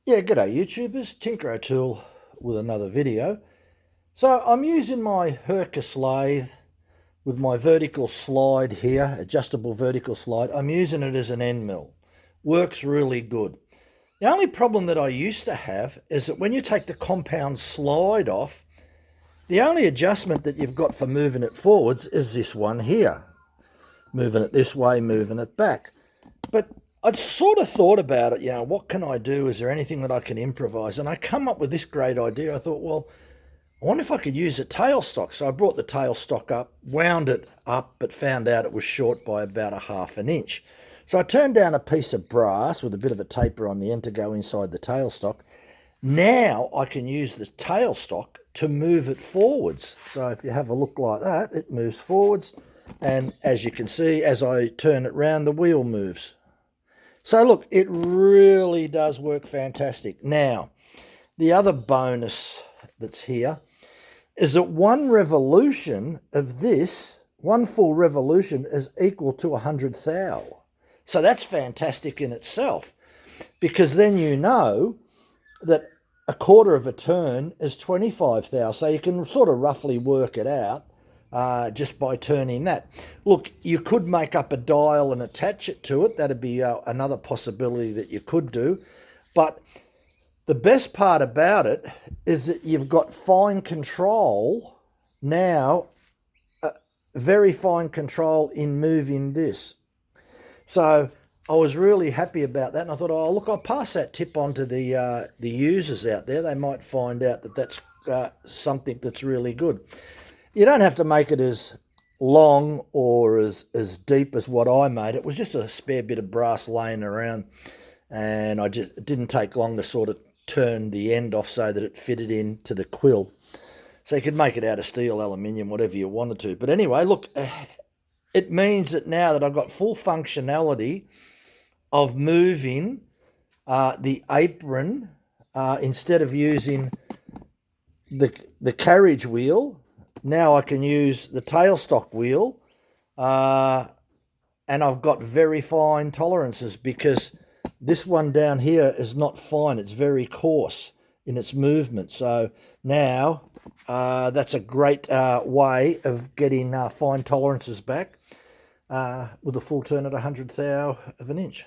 Yeah, g'day YouTubers, Tinker O'Toole with another video. So I'm using my Hercus lathe with my vertical slide here, adjustable vertical slide. I'm using it as an end mill. Works really good. The only problem that I used to have is that when you take the compound slide off, the only adjustment that you've got for moving it forwards is this one here. Moving it this way, moving it back. But I'd sort of thought about it, what can I do? Is there anything that I can improvise? And I come up with this great idea. I thought, well, I wonder if I could use a tailstock. So I brought the tailstock up, wound it up, but found out it was short by about a half an inch. So I turned down a piece of brass with a bit of a taper on the end to go inside the tailstock. Now I can use the tailstock to move it forwards. So if you have a look like that, it moves forwards. And as you can see, as I turn it round, the wheel moves. So look, it really does work fantastic. Now, the other bonus that's here is that one revolution of this, one full revolution is equal to 100 thou. So that's fantastic in itself, because then you know that a quarter of a turn is 25 thou. So you can sort of roughly work it out just by turning that. Look, you could make up a dial and attach it to it. That'd be another possibility that you could do. But the best part about it is that you've got fine control now, very fine control in moving this. So I was really happy about that, and I thought, oh, look, I'll pass that tip on to the users out there. They might find out that that's something that's really good. You don't have to make it as long or as deep as what I made. It was just a spare bit of brass laying around, and it didn't take long to sort of turn the end off so that it fitted into the quill. So you could make it out of steel, aluminium, whatever you wanted to. But anyway, look, it means that now that I've got full functionality of moving the apron instead of using the carriage wheel. Now I can use the tailstock wheel, and I've got very fine tolerances, because this one down here is not fine. It's very coarse in its movement. So now that's a great way of getting fine tolerances back with a full turn at 100 thou of an inch.